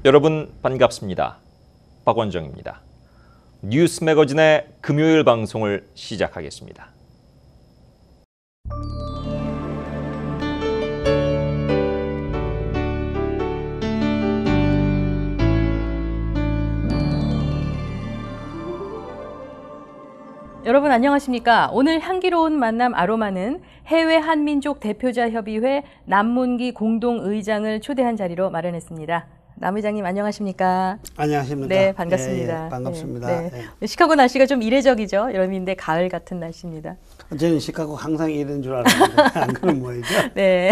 여러분 반갑습니다. 박원정입니다. 뉴스 매거진의 금요일 방송을 시작하겠습니다. 여러분 안녕하십니까? 오늘 향기로운 만남 아로마는 해외 한민족 대표자 협의회 남문기 공동의장을 초대한 자리로 마련했습니다. 남 의장님 안녕하십니까? 안녕하십니까? 네, 반갑습니다. 예, 반갑습니다. 네, 네. 시카고 날씨가 좀 이례적이죠. 여름인데 가을 같은 날씨입니다. 저는 시카고 항상 이런 줄 알았는데 안 그런 모양이죠? 네,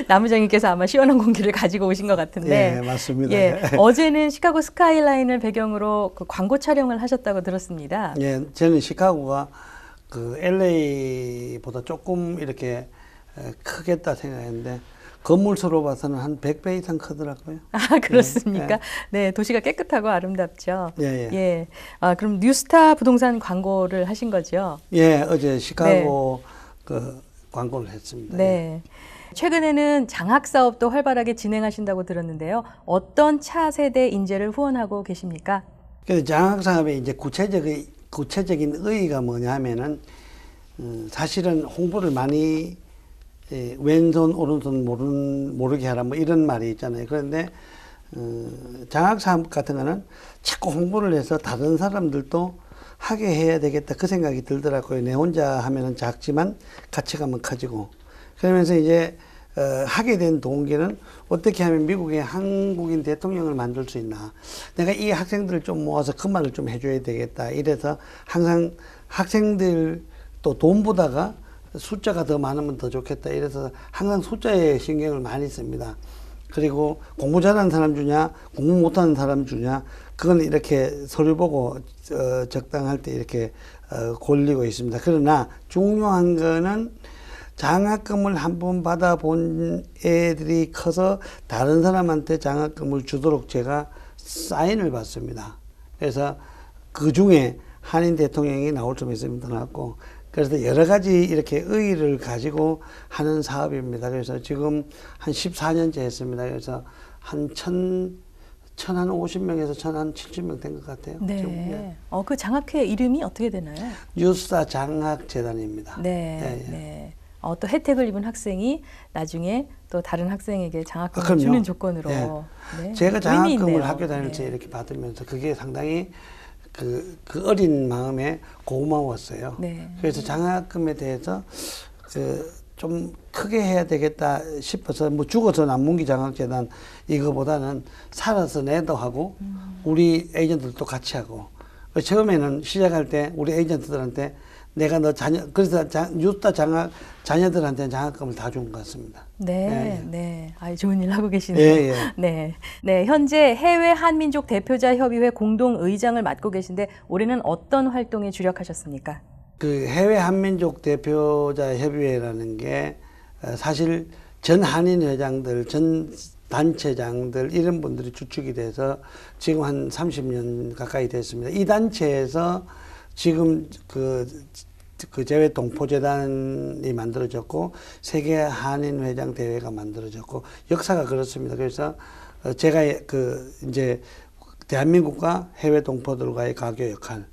남 의장님께서 아마 시원한 공기를 가지고 오신 것 같은데. 예, 맞습니다. 예, 어제는 시카고 스카이라인을 배경으로 그 광고 촬영을 하셨다고 들었습니다. 예, 저는 시카고가 그 LA보다 조금 이렇게 크겠다 생각했는데 건물수로 봐서는 한 100배 이상 크더라고요. 아, 그렇습니까? 예, 네, 도시가 깨끗하고 아름답죠. 예, 예. 예. 아, 그럼 뉴스타 부동산 광고를 하신 거죠? 예, 어제 시카고 그 광고를 했습니다. 네. 최근에는 장학 사업도 활발하게 진행하신다고 들었는데요. 어떤 차세대 인재를 후원하고 계십니까? 그래서 장학 사업의 이제 구체적인 의의가 뭐냐면은 사실은 홍보를 많이 왼손 오른손 모르게 하라 뭐 이런 말이 있잖아요. 그런데 장학 사업 같은 거는 자꾸 홍보를 해서 다른 사람들도 하게 해야 되겠다 그 생각이 들더라고요. 내 혼자 하면은 작지만 같이 가면 커지고 그러면서 이제 하게 된 동기는 어떻게 하면 미국의 한국인 대통령을 만들 수 있나. 내가 이 학생들을 좀 모아서 그 말을 좀 해줘야 되겠다. 이래서 항상 학생들 또 돈보다가 숫자가 더 많으면 더 좋겠다. 이래서 항상 숫자에 신경을 많이 씁니다. 그리고 공부 잘하는 사람 주냐, 공부 못하는 사람 주냐, 그건 이렇게 서류 보고 적당할 때 이렇게 골리고 있습니다. 그러나 중요한 거는 장학금을 한번 받아본 애들이 커서 다른 사람한테 장학금을 주도록 제가 사인을 받습니다. 그래서 그 중에 한인 대통령이 나올 좀 있으면 더 낫고, 그래서 여러 가지 이렇게 의의를 가지고 하는 사업입니다. 그래서 지금 한 14년째 했습니다. 그래서 한 1,050명에서 1,070명 된 것 같아요. 네. 지금, 네. 그 장학회 이름이 어떻게 되나요? 뉴스타 장학재단입니다. 네. 예, 예. 네. 또 혜택을 입은 학생이 나중에 또 다른 학생에게 장학금을 그럼요. 주는 조건으로. 네. 네. 제가 의미 있네요. 장학금을 학교 다닐 때 네. 이렇게 받으면서 그게 상당히 그 어린 마음에 고마웠어요. 네. 그래서 장학금에 대해서 좀 크게 해야 되겠다 싶어서 뭐 죽어서 남문기 장학재단 이거보다는 살아서 내도 하고 우리 에이전트들도 같이 하고 처음에는 시작할 때 우리 에이전트들한테 내가 너 그래서 뉴스타 자녀들한테는 장학금을 다 준 것 같습니다. 네, 예, 예. 네. 좋은 일 하고 계시네요. 예, 예. 네. 네. 현재 해외 한민족 대표자 협의회 공동의장을 맡고 계신데 올해는 어떤 활동에 주력하셨습니까? 그 해외 한민족 대표자 협의회라는 게 사실 전 한인 회장들, 전 단체장들 이런 분들이 주축이 돼서 지금 한 30년 가까이 됐습니다. 이 단체에서 지금 그 재외 동포재단이 만들어졌고 세계 한인 회장 대회가 만들어졌고 역사가 그렇습니다. 그래서 제가 이제 대한민국과 해외 동포들과의 가교 역할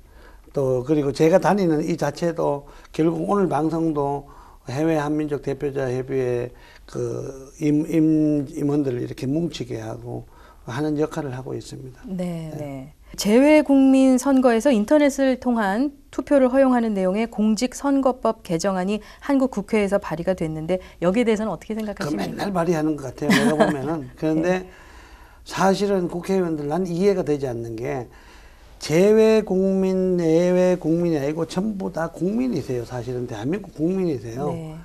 또 그리고 제가 다니는 이 자체도 결국 오늘 방송도 해외 한민족 대표자 협의회 그 임원들을 이렇게 뭉치게 하고 하는 역할을 하고 있습니다. 네, 네. 재외국민 선거에서 인터넷을 통한 투표를 허용하는 내용의 공직선거법 개정안이 한국 국회에서 발의가 됐는데 여기에 대해서는 어떻게 생각하십니까? 맨날 발의하는 것 같아요. 내가 보면은. 그런데 네. 사실은 국회의원들 난 이해가 되지 않는 게 재외국민, 내외국민이 아니고 전부 다 국민이세요. 사실은 대한민국 국민이세요. 네.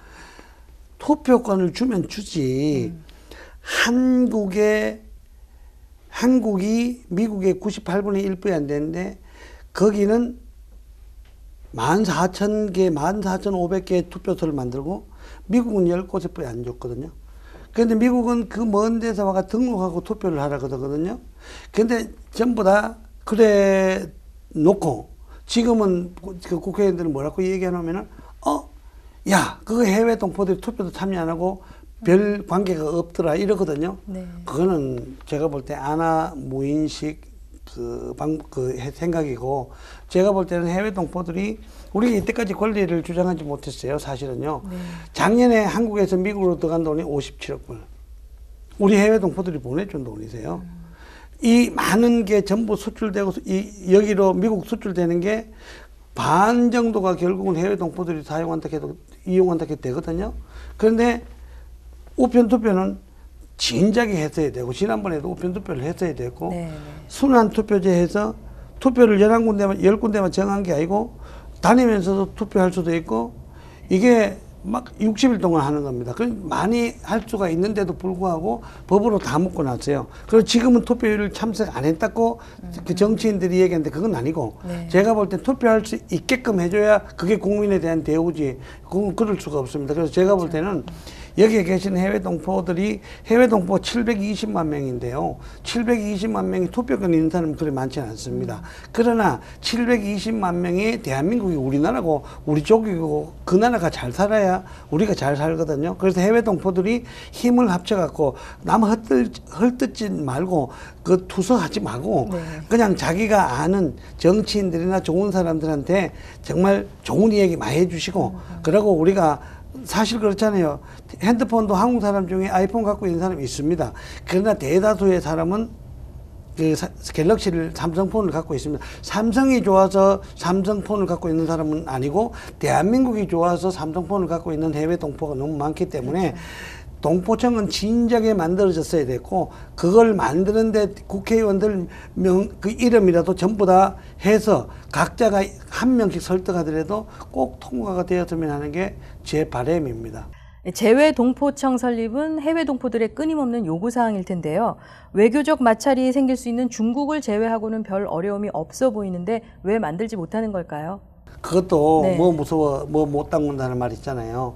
투표권을 주면 주지. 한국이 미국의 98분의 1뿐이 안 되는데 거기는 14,000개, 14,500개의 투표소를 만들고 미국은 10곳에뿐이 안 줬거든요. 그런데 미국은 그 먼 데서 와가 등록하고 투표를 하라 그러거든요. 그런데 전부 다 그래 놓고 지금은 그 국회의원들은 뭐라고 얘기하냐면은 야, 그거 해외 동포들이 투표도 참여 안 하고 별 관계가 없더라 이러거든요. 네. 그거는 제가 볼 때 아나 무인식 생각이고, 제가 볼 때는 해외 동포들이 우리가 이때까지 권리를 주장하지 못했어요. 사실은요. 네. 작년에 한국에서 미국으로 들어간 돈이 57억 불. 우리 해외 동포들이 보내준 돈이세요. 이 많은 게 전부 수출되고 여기로 미국 수출되는 게 반 정도가 결국은 해외 동포들이 사용한다 해도 이용한다 해도 되거든요. 그런데 우편 투표는 진작에 했어야 되고, 지난번에도 우편 투표를 했어야 되고, 네. 순환 투표제 해서 투표를 11군데만 10군데만 정한 게 아니고 다니면서도 투표할 수도 있고, 이게 막 60일 동안 하는 겁니다. 많이 할 수가 있는데도 불구하고 법으로 다 묶어놨어요. 그리고 지금은 투표율을 참석 안 했다고 그 정치인들이 얘기하는데 그건 아니고, 네. 제가 볼 땐 투표할 수 있게끔 해줘야 그게 국민에 대한 대우지. 그건 그럴 수가 없습니다. 그래서 제가 볼 때는 여기에 계신 해외 동포들이, 해외 동포 720만 명인데요. 720만 명이 투표권 있는 사람은 그리 많지는 않습니다. 그러나 720만 명이 대한민국이 우리나라고 우리 쪽이고 그 나라가 잘 살아야 우리가 잘 살거든요. 그래서 해외 동포들이 힘을 합쳐갖고 남 헐뜯지 말고 그 투서하지 말고 네. 그냥 자기가 아는 정치인들이나 좋은 사람들한테 정말 좋은 이야기 많이 해주시고, 그러고 우리가 사실 그렇잖아요. 핸드폰도 한국 사람 중에 아이폰 갖고 있는 사람이 있습니다. 그러나 대다수의 사람은 그 갤럭시를, 삼성폰을 갖고 있습니다. 삼성이 좋아서 삼성폰을 갖고 있는 사람은 아니고, 대한민국이 좋아서 삼성폰을 갖고 있는 해외 동포가 너무 많기 때문에, 그렇죠. 동포청은 진작에 만들어졌어야 됐고, 그걸 만드는데 국회의원들 그 이름이라도 전부 다 해서 각자가 한 명씩 설득하더라도 꼭 통과가 되었으면 하는 게 제 바람입니다. 재외 동포청 설립은 해외 동포들의 끊임없는 요구사항일 텐데요. 외교적 마찰이 생길 수 있는 중국을 제외하고는 별 어려움이 없어 보이는데 왜 만들지 못하는 걸까요? 그것도 네. 뭐 무서워, 뭐 못 당근다는 말 있잖아요.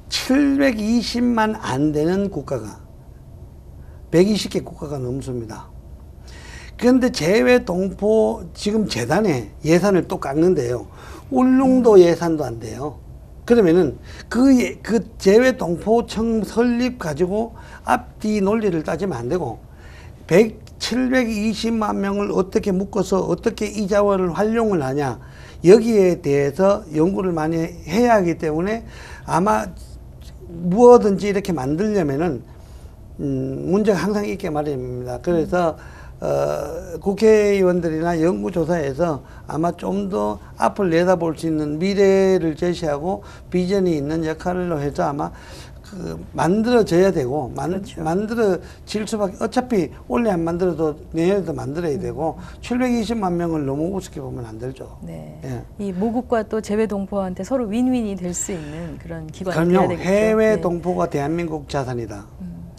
720만 안 되는 국가가 120개 국가가 넘습니다. 그런데 재외 동포 지금 재단에 예산을 또 깎는데요. 울릉도 예산도 안 돼요. 그러면은 그 재외 동포청 설립 가지고 앞뒤 논리를 따지면 안 되고, 720만 명을 어떻게 묶어서 어떻게 이 자원을 활용을 하냐, 여기에 대해서 연구를 많이 해야 하기 때문에 아마 무엇든지 이렇게 만들려면은 문제가 항상 있게 마련입니다. 그래서 국회의원들이나 연구조사에서 아마 좀 더 앞을 내다볼 수 있는 미래를 제시하고 비전이 있는 역할로 해서 아마 만들어져야 되고, 그렇죠. 만들어질 수밖에, 어차피 올해 안 만들어도 내년에도 만들어야 되고, 720만 명을 너무 우습게 보면 안 되죠. 네. 예. 이 모국과 또 재외 동포한테 서로 윈윈이 될 수 있는 그런 기관이 돼야 그럼요. 되겠죠. 해외 네. 동포가 대한민국 자산이다.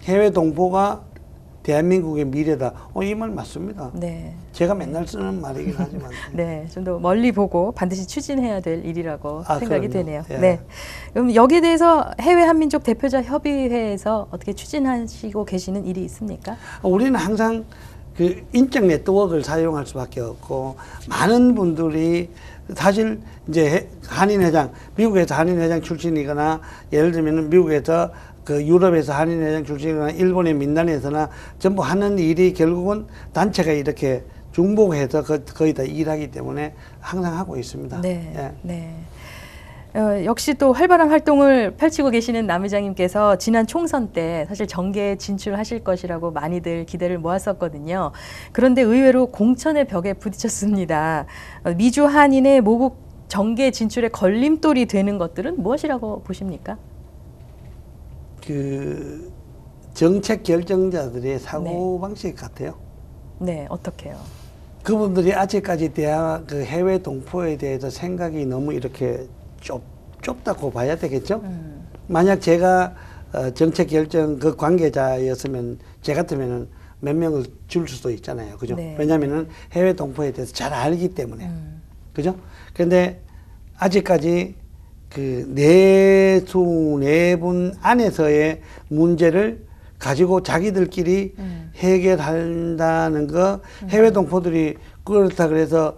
해외 동포가 대한민국의 미래다. 이 말 맞습니다. 네. 제가 맨날 쓰는 말이긴 하지만. 네, 좀 더 멀리 보고 반드시 추진해야 될 일이라고 생각이 그럼요. 되네요. 예. 네. 그럼 여기에 대해서 해외 한민족 대표자 협의회에서 어떻게 추진하시고 계시는 일이 있습니까? 우리는 항상 그 인적 네트워크를 사용할 수밖에 없고, 많은 분들이 사실 이제 한인회장, 미국에서 한인회장 출신이거나, 예를 들면 미국에서 그 유럽에서 한인회장 출신이거나 일본의 민단에서나 전부 하는 일이 결국은 단체가 이렇게 중복해서 거의 다 일하기 때문에 항상 하고 있습니다. 네. 예. 네. 역시 또 활발한 활동을 펼치고 계시는 남 의장님께서 지난 총선 때 사실 정계에 진출하실 것이라고 많이들 기대를 모았었거든요. 그런데 의외로 공천의 벽에 부딪혔습니다. 미주 한인의 모국 정계 진출에 걸림돌이 되는 것들은 무엇이라고 보십니까? 그 정책 결정자들의 사고방식 같아요. 네, 어떻게요? 그분들이 아직까지 그 해외 동포에 대해서 생각이 너무 이렇게 좁다고 봐야 되겠죠? 만약 제가 정책 결정 그 관계자였으면, 제 같으면은 몇 명을 줄 수도 있잖아요. 그죠? 네. 왜냐면은 해외 동포에 대해서 잘 알기 때문에. 그죠? 그런데 아직까지 그 내분 안에서의 문제를 가지고 자기들끼리 해결한다는 거, 해외 동포들이 그렇다 그래서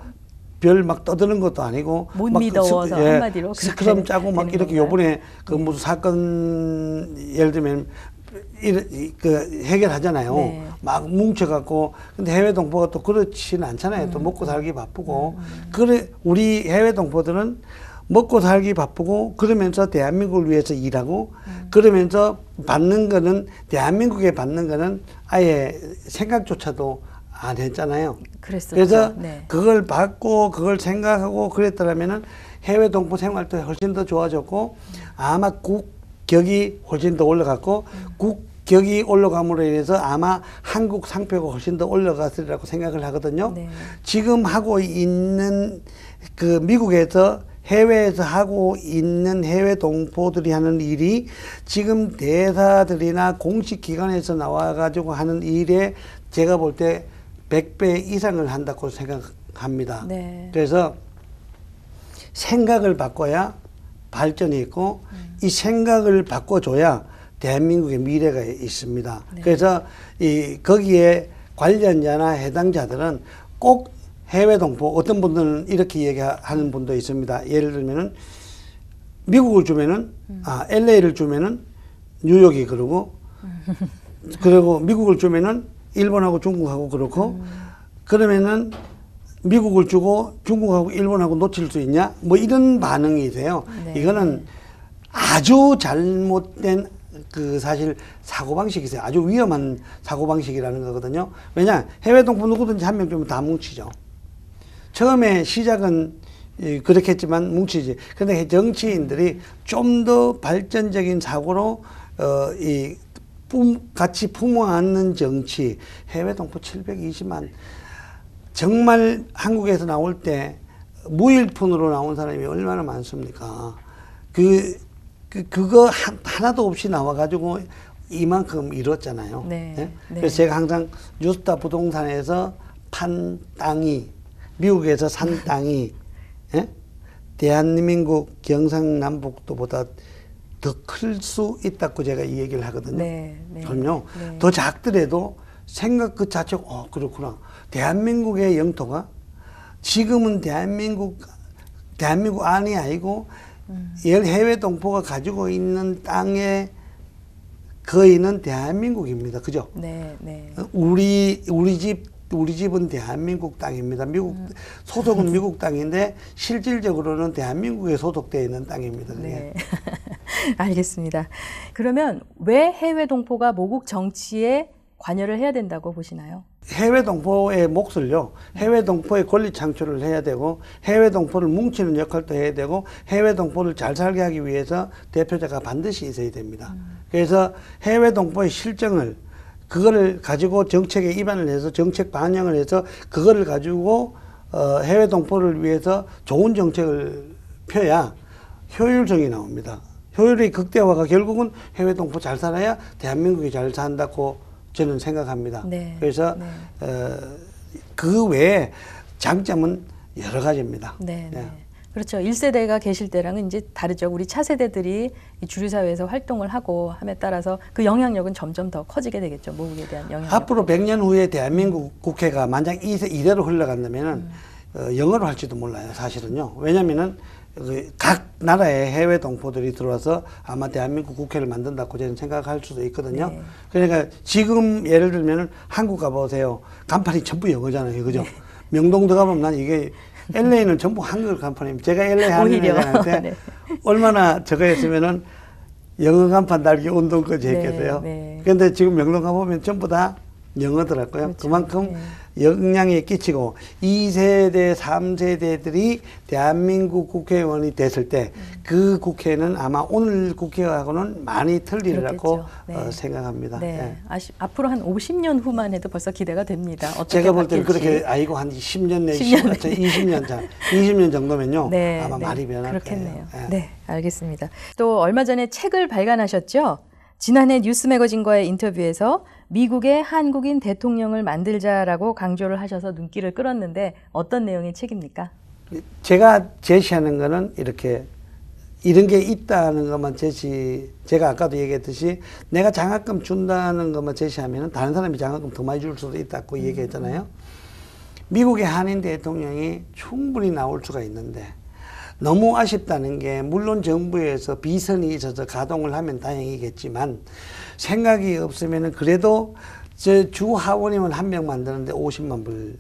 별 막 떠드는 것도 아니고 못 막 믿어서 한마디로 스크럼 그렇게 짜고 막 되는 이렇게 건가요? 요번에 그 무슨 사건 예를 들면 그 해결하잖아요. 네. 막 뭉쳐갖고 근데 해외 동포가 또 그렇지는 않잖아요. 또 먹고 살기 바쁘고 그래 우리 해외 동포들은 먹고 살기 바쁘고 그러면서 대한민국을 위해서 일하고 그러면서 받는 거는 대한민국에 받는 거는 아예 생각조차도 안 했잖아요. 그랬었죠. 그래서 네. 그걸 받고 그걸 생각하고 그랬더라면은 해외 동포 생활도 훨씬 더 좋아졌고 아마 국격이 훨씬 더 올라갔고 국격이 올라감으로 인해서 아마 한국 상표가 훨씬 더 올라갔으리라고 생각을 하거든요. 네. 지금 하고 있는 그 미국에서 해외에서 하고 있는 해외 동포들이 하는 일이 지금 대사들이나 공식 기관에서 나와가지고 하는 일에 제가 볼 때 100배 이상을 한다고 생각합니다. 네. 그래서 생각을 바꿔야 발전이 있고 이 생각을 바꿔줘야 대한민국의 미래가 있습니다. 네. 그래서 거기에 관련자나 해당자들은 꼭 해외 동포 어떤 분들은 이렇게 얘기하는 분도 있습니다. 예를 들면은 미국을 주면은 LA를 주면은 뉴욕이 그러고 그리고 미국을 주면은 일본하고 중국하고 그렇고 그러면은 미국을 주고 중국하고 일본하고 놓칠 수 있냐? 뭐 이런 반응이 돼요. 네. 이거는 아주 잘못된 그 사실 사고방식이세요. 아주 위험한 사고방식이라는 거거든요. 왜냐? 해외 동포 누구든지 한 명 주면 다 뭉치죠. 처음에 시작은 그렇게 했지만 뭉치지. 근데 정치인들이 좀 더 발전적인 사고로 같이 품어안는 정치, 해외 동포 720만. 정말 한국에서 나올 때 무일푼으로 나온 사람이 얼마나 많습니까? 그거 하나도 없이 나와가지고 이만큼 이뤘잖아요. 네. 예? 네. 그래서 제가 항상 뉴스타 부동산에서 판 땅이, 미국에서 산 땅이, 예? 대한민국 경상남북도보다 더 클 수 있다고 제가 이 얘기를 하거든요. 네, 네. 그럼요. 네. 더 작더라도 생각 그 자체가 그렇구나. 대한민국의 영토가 지금은 대한민국 안이 아니고 해외 동포가 가지고 있는 땅의 거의는 대한민국입니다. 그죠? 네, 네. 우리 집은 대한민국 땅입니다. 미국 소속은 미국 땅인데 실질적으로는 대한민국에 소속되어 있는 땅입니다. 그게. 네. 알겠습니다. 그러면 왜 해외 동포가 모국 정치에 관여를 해야 된다고 보시나요? 해외 동포의 몫을요, 해외 동포의 권리 창출을 해야 되고, 해외 동포를 뭉치는 역할도 해야 되고, 해외 동포를 잘 살게 하기 위해서 대표자가 반드시 있어야 됩니다. 그래서 해외 동포의 실정을, 그거를 가지고 정책에 입안을 해서 정책 반영을 해서 그거를 가지고 해외 동포를 위해서 좋은 정책을 펴야 효율성이 나옵니다. 효율의 극대화가 결국은 해외 동포 잘 살아야 대한민국이 잘 산다고 저는 생각합니다. 네. 그래서 네. 그 외에 장점은 여러 가지입니다. 네, 예. 네. 그렇죠. 1세대가 계실 때랑은 이제 다르죠. 우리 차세대들이 이 주류사회에서 활동을 하고 함에 따라서 그 영향력은 점점 더 커지게 되겠죠. 모국에 대한 영향력. 앞으로 100년 후에 대한민국 국회가 만약 이대로 흘러간다면은 영어로 할지도 몰라요. 사실은요. 왜냐면은 각 나라의 해외 동포들이 들어와서 아마 대한민국 국회를 만든다고 저는 생각할 수도 있거든요. 네. 그러니까 지금 예를 들면은 한국 가보세요. 간판이 전부 영어잖아요. 그죠? 네. 명동 들어가면 난 이게 LA는 전부 한글 간판입니다. 제가 LA 하는 오히려. 회장 때 네. 얼마나 저거 했으면은 영어 간판 달기 운동까지 했겠어요. 네. 그런데 지금 명동 가보면 전부 다 영어더라고요. 그렇죠. 그만큼 네. 영향이 끼치고 2세대, 3세대들이 대한민국 국회의원이 됐을 때 그 국회는 아마 오늘 국회하고는 많이 틀리리라고 그렇겠죠. 네. 생각합니다. 네. 예. 앞으로 한 50년 후만 해도 벌써 기대가 됩니다. 어떻게 제가 볼 때는 바뀔지. 그렇게 아이고 한 10년 내 10년 20년 전 20년 정도면요. 네, 아마 네. 말이 변할 그렇겠네요. 거예요. 예. 네, 알겠습니다. 또 얼마 전에 책을 발간하셨죠? 지난해 뉴스 매거진과의 인터뷰에서 미국의 한국인 대통령을 만들자라고 강조를 하셔서 눈길을 끌었는데 어떤 내용의 책입니까? 제가 제시하는 거는 이런 게 있다는 것만 제가 아까도 얘기했듯이 내가 장학금 준다는 것만 제시하면 다른 사람이 장학금 더 많이 줄 수도 있다고 얘기했잖아요. 미국의 한인 대통령이 충분히 나올 수가 있는데 너무 아쉽다는 게 물론 정부에서 비선이 있어서 가동을 하면 다행이겠지만 생각이 없으면 그래도 저 주 하원의원 한 명 만드는데 50만 불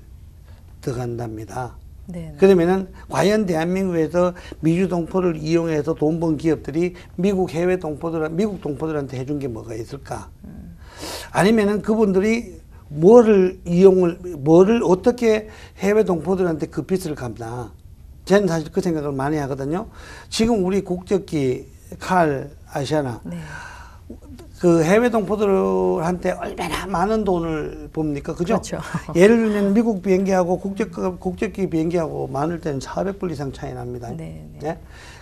들어간답니다. 네. 그러면은 과연 대한민국에서 미주 동포를 이용해서 돈 번 기업들이 미국 동포들한테 해준 게 뭐가 있을까? 아니면은 그분들이 뭐를 어떻게 해외 동포들한테 그 빚을 갚나? 저는 사실 그 생각을 많이 하거든요. 지금 우리 국적기 칼 아시아나 네. 그 해외 동포들한테 얼마나 많은 돈을 봅니까? 그죠? 그렇죠. 예를 들면 미국 비행기하고 국적기 비행기하고 많을 때는 400불 이상 차이 납니다. 네, 네. 예?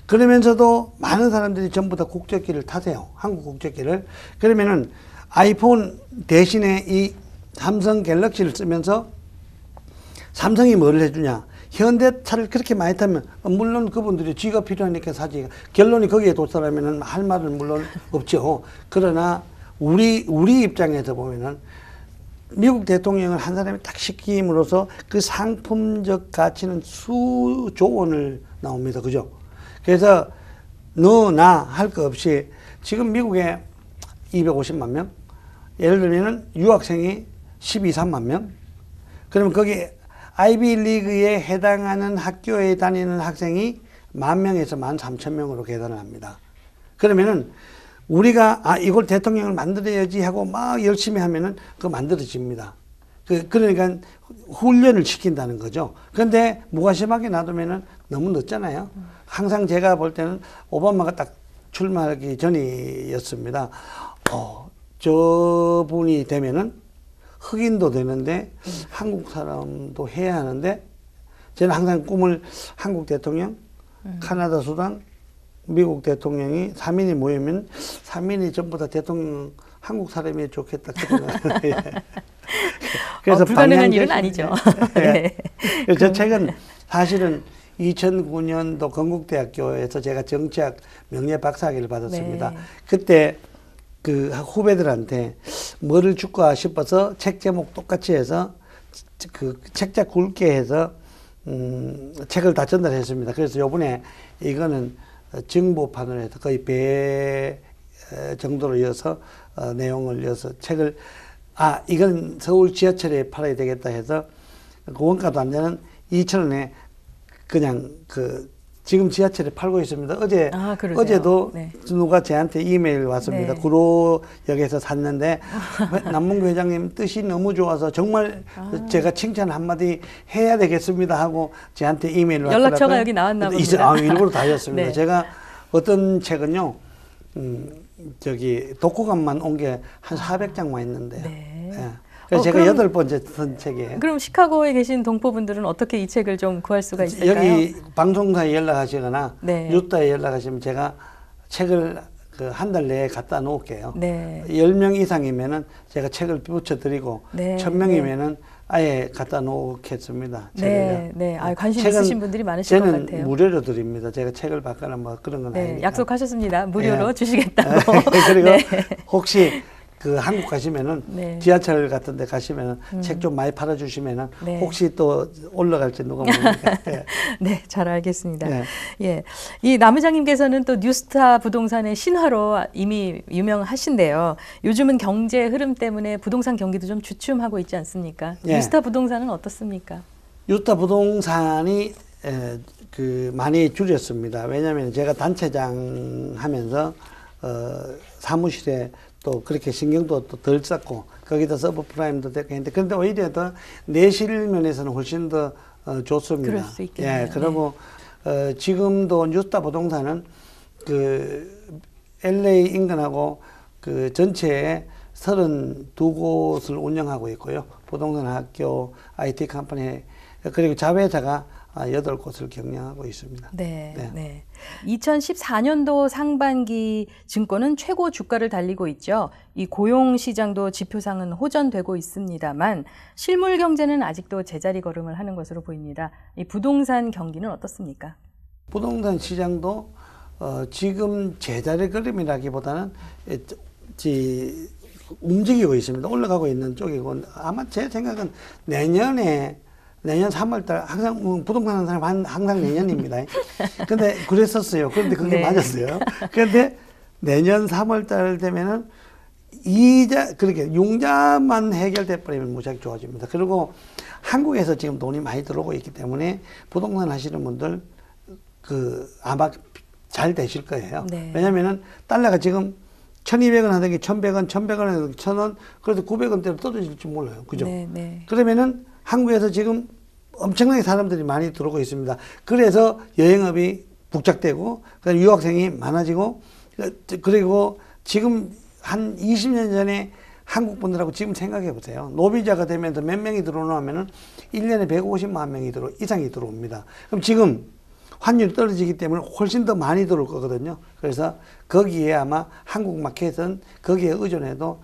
그러면서도 많은 사람들이 전부 다 국적기를 타세요. 한국 국적기를. 그러면은 아이폰 대신에 이 삼성 갤럭시를 쓰면서 삼성이 뭐를 해주냐? 현대차를 그렇게 많이 타면 물론 그분들이 쥐가 필요하니까 사지. 결론이 거기에 도달하면은 할 말은 물론 없죠. 그러나 우리 입장에서 보면은 미국 대통령을 한 사람이 딱 시킴으로써 그 상품적 가치는 수조 원을 나옵니다. 그죠? 그래서 너 나 할 거 없이 지금 미국에 250만 명, 예를 들면은 유학생이 12, 3만 명, 그러면 거기 아이비리그에 해당하는 학교에 다니는 학생이 10,000명에서 13,000명으로 계산을 합니다. 그러면은 우리가 이걸 대통령을 만들어야지 하고 막 열심히 하면은 그거 만들어집니다. 그러니까 훈련을 시킨다는 거죠. 그런데 무관심하게 놔두면은 너무 늦잖아요. 항상 제가 볼 때는 오바마가 딱 출마하기 전이었습니다. 저분이 되면은 흑인도 되는데 한국 사람도 해야 하는데 저는 항상 꿈을 한국 대통령, 카나다 수당, 미국 대통령이 3인이 모이면 3인이 전부 다 대통령 한국 사람이 좋겠다. 그래서 불가능한 일은 아니죠. 네. 저 책은 사실은 2009년도 건국대학교에서 제가 정치학 명예 박사학위를 받았습니다. 네. 그때 그 후배들한테 뭐를 줄까 싶어서 책 제목 똑같이 해서 그 책자 굵게 해서 책을 다 전달했습니다. 그래서 요번에 이거는 정보판을 해서 거의 배 정도로 이어서 내용을 이어서 책을 이건 서울 지하철에 팔아야 되겠다 해서 그 원가도 안 되는 2,000원에 그냥 지금 지하철에 팔고 있습니다. 어제도 네. 누가 저한테 이메일 왔습니다. 네. 구로역에서 샀는데 남문구 회장님 뜻이 너무 좋아서 정말 제가 칭찬 한마디 해야 되겠습니다 하고 저한테 이메일 왔더라고요. 연락처가 여기 나왔나 봅니다. 일부러 다녔습니다. 네. 제가 어떤 책은요. 독후감만 온 게 한 400장만 있는데요. 네. 예. 그래서 제가 8번째 쓴 책이에요. 그럼 시카고에 계신 동포분들은 어떻게 이 책을 좀 구할 수가 있을까요? 여기 방송사에 연락하시거나 네. 유타에 연락하시면 제가 책을 한 달 내에 갖다 놓을게요. 네. 10명 이상이면은 제가 책을 붙여드리고 네. 1,000명이면은 아예 갖다 놓겠습니다. 네, 네. 관심 있으신 분들이 많으실 것 같아요. 저는 무료로 드립니다. 제가 책을 받거나 뭐 그런 건 네, 아니니까. 약속하셨습니다. 무료로 네. 주시겠다고. 그리고 네. 혹시 한국 가시면은 네. 지하철 같은 데 가시면은 책 좀 많이 팔아 주시면은 네. 혹시 또 올라갈지 누가 모르니까. 네. 네, 잘 알겠습니다. 네. 예. 이 남 회장님께서는 또 뉴스타 부동산의 신화로 이미 유명하신데요. 요즘은 경제 흐름 때문에 부동산 경기도 좀 주춤하고 있지 않습니까? 네. 뉴스타 부동산은 어떻습니까? 유타 부동산이 많이 줄였습니다. 왜냐하면 제가 단체장 하면서 사무실에 또 그렇게 신경도 또 덜 썼고 거기다 서브프라임도 되고 했는데 그런데 오히려 더 내실 면에서는 훨씬 더 좋습니다. 그럴 수 있겠네요. 예, 그리고 지금도 뉴스타 부동산은 LA 인근하고 전체에 32곳을 운영하고 있고요. 부동산 학교, IT 컴퍼니 그리고 자회사가 8곳을 경영하고 있습니다. 네, 네. 네. 2014년도 상반기 증권은 최고 주가를 달리고 있죠. 이 고용 시장도 지표상은 호전되고 있습니다만 실물 경제는 아직도 제자리 걸음을 하는 것으로 보입니다. 이 부동산 경기는 어떻습니까? 부동산 시장도 지금 제자리 걸음이라기보다는 움직이고 있습니다. 올라가고 있는 쪽이고 아마 제 생각은 내년에 내년 3월달 항상 부동산 하는 사람 항상 내년입니다. 근데 그랬었어요. 그런데 그게 네. 맞았어요. 그런데 내년 3월달 되면은 이자 그렇게 융자만 해결돼 버리면 무지하게 좋아집니다. 그리고 한국에서 지금 돈이 많이 들어오고 있기 때문에 부동산 하시는 분들 아마 잘 되실 거예요. 네. 왜냐면은 달러가 지금 1,200원 하던 게 1,100원, 1,100원 하던 게 1,000원, 그래도 900원대로 떨어질지 몰라요. 그죠? 네, 네. 그러면은 한국에서 지금 엄청나게 사람들이 많이 들어오고 있습니다. 그래서 여행업이 북적대고, 유학생이 많아지고, 그리고 지금 한 20년 전에 한국 분들하고 지금 생각해 보세요. 노비자가 되면서 몇 명이 들어오냐면은 1년에 150만 명이 이상이 들어옵니다. 그럼 지금 환율이 떨어지기 때문에 훨씬 더 많이 들어올 거거든요. 그래서 거기에 아마 한국 마켓은 거기에 의존해도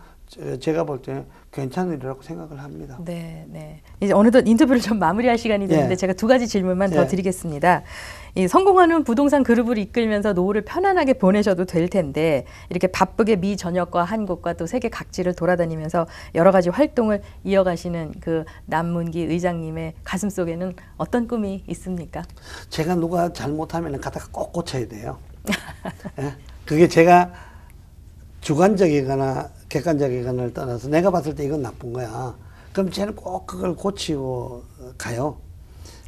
제가 볼 때 괜찮으리라고 생각을 합니다. 네, 네. 이제 어느덧 인터뷰를 좀 마무리할 시간이 됐는데 예. 제가 두 가지 질문만 더 예. 드리겠습니다. 이 성공하는 부동산 그룹을 이끌면서 노후를 편안하게 보내셔도 될 텐데 이렇게 바쁘게 미 전역과 한국과 또 세계 각지를 돌아다니면서 여러 가지 활동을 이어가시는 그 남문기 의장님의 가슴 속에는 어떤 꿈이 있습니까? 제가 누가 잘못하면 가다가 꼭 고쳐야 돼요. 예? 그게 제가 주관적이거나 객관적이거나를 떠나서 내가 봤을 때 이건 나쁜 거야. 그럼 쟤는 꼭 그걸 고치고 가요.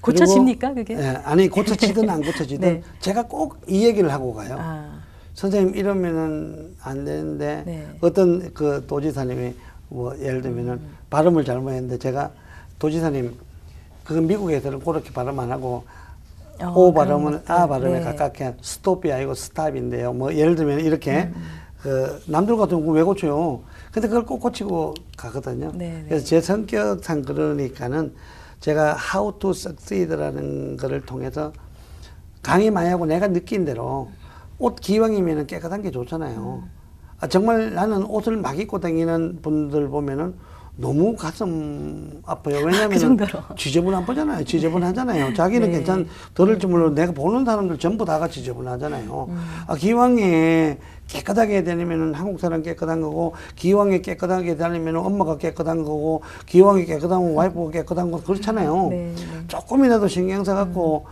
고쳐집니까, 그게? 예, 아니 고쳐지든 안 고쳐지든 네. 제가 꼭 이 얘기를 하고 가요. 아, 선생님 이러면은 안 되는데 네. 어떤 그 도지사님이 뭐 예를 들면은 발음을 잘못했는데 제가 도지사님 그건 미국에서는 그렇게 발음 안 하고 오 발음은 아 발음에 네. 가깝게 스톱이 아니고 스탑인데요. 뭐 예를 들면 이렇게 그 남들 같으면 왜 고쳐요? 근데 그걸 꼭 고치고 가거든요. 네, 네. 그래서 제 성격상 그러니까는 제가 How to Succeed라는 거를 통해서 강의 많이 하고 내가 느낀 대로 옷 기왕이면 깨끗한 게 좋잖아요. 아, 정말 나는 옷을 막 입고 다니는 분들 보면은 너무 가슴 아파요. 왜냐하면 그 정도로. 지저분하잖아요. 지저분하잖아요. 자기는 네. 들을지 몰라도 내가 보는 사람들 전부 다가 지저분하잖아요. 아, 기왕에 깨끗하게 다니면은 한국 사람 깨끗한 거고, 기왕에 깨끗하게 다니면은 엄마가 깨끗한 거고, 기왕에 깨끗하면 와이프가 깨끗한 거 그렇잖아요. 네, 네. 조금이라도 신경 써갖고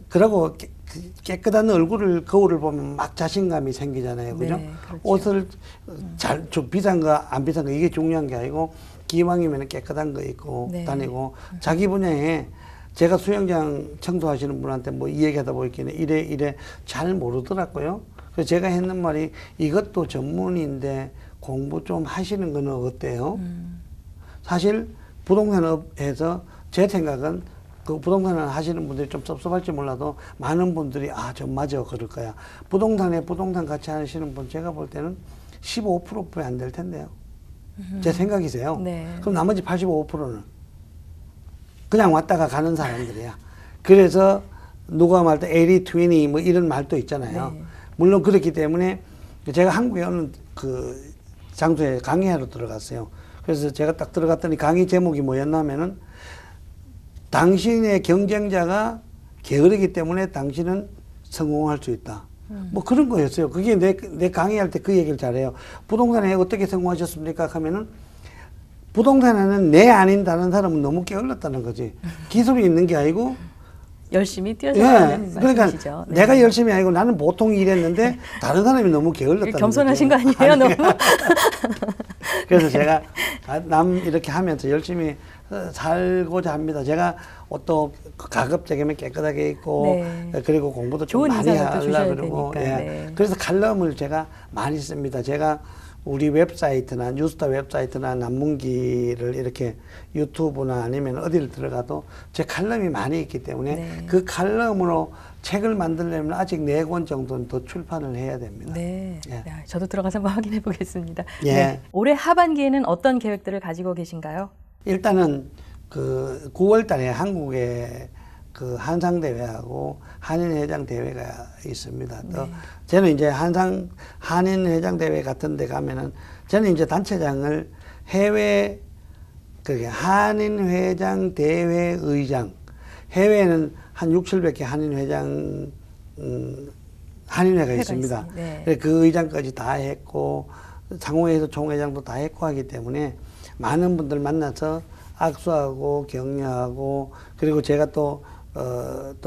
그러고 깨끗한 얼굴을 거울을 보면 막 자신감이 생기잖아요. 그죠? 네, 그렇죠. 옷을 좀 비싼 거 안 비싼 거 이게 중요한 게 아니고 기왕이면 깨끗한 거 입고 네. 다니고 자기 분야에 제가 수영장 청소하시는 분한테 뭐 이 얘기하다 보니까 이래 잘 모르더라고요. 그래서 제가 했는 말이 이것도 전문인데 공부 좀 하시는 거는 어때요? 사실 부동산업에서 제 생각은 그 부동산을 하시는 분들이 좀 섭섭할지 몰라도 많은 분들이 아, 좀 맞아 그럴 거야. 부동산 같이 하시는 분 제가 볼 때는 15%뿐이 안 될 텐데요. 제 생각이세요. 네. 그럼 나머지 85%는 그냥 왔다가 가는 사람들이야. 그래서 누가 말할 때 80-20 뭐 이런 말도 있잖아요. 네. 물론 그렇기 때문에 제가 한국에 어느 그 장소에 강의하러 들어갔어요. 그래서 제가 딱 들어갔더니 강의 제목이 뭐였냐면은 당신의 경쟁자가 게으르기 때문에 당신은 성공할 수 있다. 뭐 그런 거였어요. 그게 내 강의할 때 그 얘기를 잘해요. 부동산에 어떻게 성공하셨습니까? 하면은 부동산에는 내 아닌 다른 사람은 너무 게을렀다는 거지. 기술이 있는 게 아니고 열심히 뛰어나가는 그러니까 말씀이시죠. 네. 내가 열심히 아니고 나는 보통 일했는데 다른 사람이 너무 게을렀다는 거죠. 겸손하신 거 아니에요, 너무? 그래서 제가 남 이렇게 하면서 열심히 살고자 합니다. 제가 옷도 가급적이면 깨끗하게 입고 네. 그리고 공부도 좀 좋은 많이 인상을 또 주셔야 하려고 그러고 되니까, 예. 네. 그래서 칼럼을 제가 많이 씁니다. 제가 우리 웹사이트나 뉴스타 웹사이트나 남문기를 이렇게 유튜브나 아니면 어디를 들어가도 제 칼럼이 많이 있기 때문에 네. 그 칼럼으로 책을 만들려면 아직 4권 정도는 더 출판을 해야 됩니다. 네. 예. 야, 저도 들어가서 한번 확인해 보겠습니다. 예. 네. 올해 하반기에는 어떤 계획들을 가지고 계신가요? 일단은 그 9월 달에 한국에 그 한상대회하고 한인회장대회가 있습니다. 또 저는 이제 한인회장대회 같은 데 가면은 저는 이제 단체장을 해외 그게 한인회장 대회의장 해외에는 한 6, 700개 한인회장 한인회가 있습니다. 네. 그래서 그 의장까지 다 했고 상호회에서 총회장도 다 했고 하기 때문에 많은 분들 만나서 악수하고 격려하고 그리고 제가 또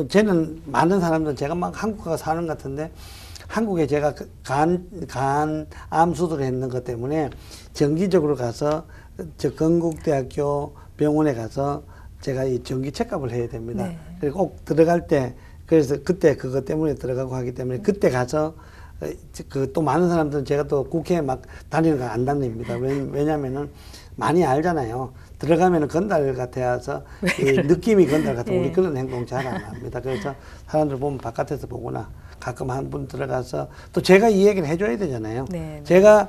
쟤는 많은 사람들은 제가 막 한국 가서 사는 것 같은데 한국에 제가 암 수술을 했는 것 때문에 정기적으로 가서 저 건국대학교 병원에 가서 제가 이 정기 체크업을 해야 됩니다. 네. 그리고 꼭 들어갈 때 그래서 그때 그것 때문에 들어가고 하기 때문에 그때 가서 그 또 많은 사람들은 제가 또 국회에 막 다니는 거 안 다닙니다. 왜냐면은 많이 알잖아요. 들어가면은 건달 같아서 이 느낌이 건달 같아. 우리 그런 행동 잘 안 합니다. 그래서 사람들 보면 바깥에서 보거나 가끔 한 분 들어가서 또 제가 이 얘기를 해줘야 되잖아요. 네. 제가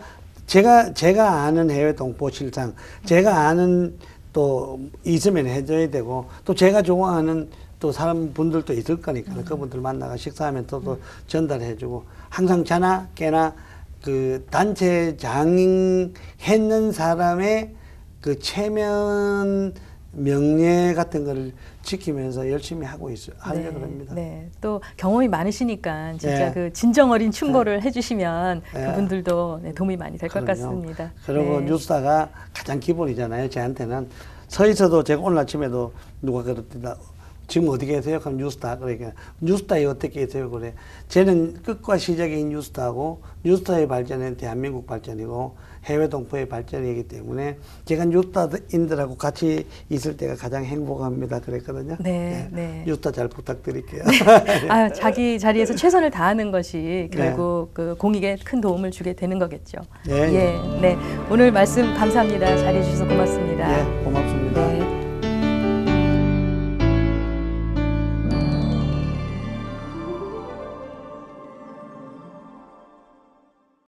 아는 해외 동포 실상, 제가 아는 또 있으면 해줘야 되고 또 제가 좋아하는 또 사람 분들도 있을 거니까 그분들 만나가 식사하면 또 전달해주고 항상 자나 깨나 그 단체장 했는 사람의 그 체면 명예 같은 거를 지키면서 열심히 하려고 합니다. 네. 또 경험이 많으시니까 진짜 네. 그 진정 어린 충고를 해주시면 네. 그분들도 도움이 많이 될 것 같습니다. 그리고 네. 뉴스타가 가장 기본이잖아요. 저한테는 서 있어도 제가 오늘 아침에도 누가 그랬다. 지금 어디 계세요? 그럼 뉴스타. 그러니까 뉴스타에 어떻게 계세요? 그래. 쟤는 끝과 시작인 뉴스타고 뉴스타의 발전은 대한민국 발전이고 해외 동포의 발전이기 때문에 제가 뉴스타인들하고 같이 있을 때가 가장 행복합니다. 그랬거든요. 네. 뉴스타 잘 부탁드릴게요. 아, 자기 자리에서 최선을 다하는 것이 결국 그 공익에 큰 도움을 주게 되는 거겠죠. 네. 네. 오늘 말씀 감사합니다. 잘해주셔서 고맙습니다. 네, 고맙습니다. 네.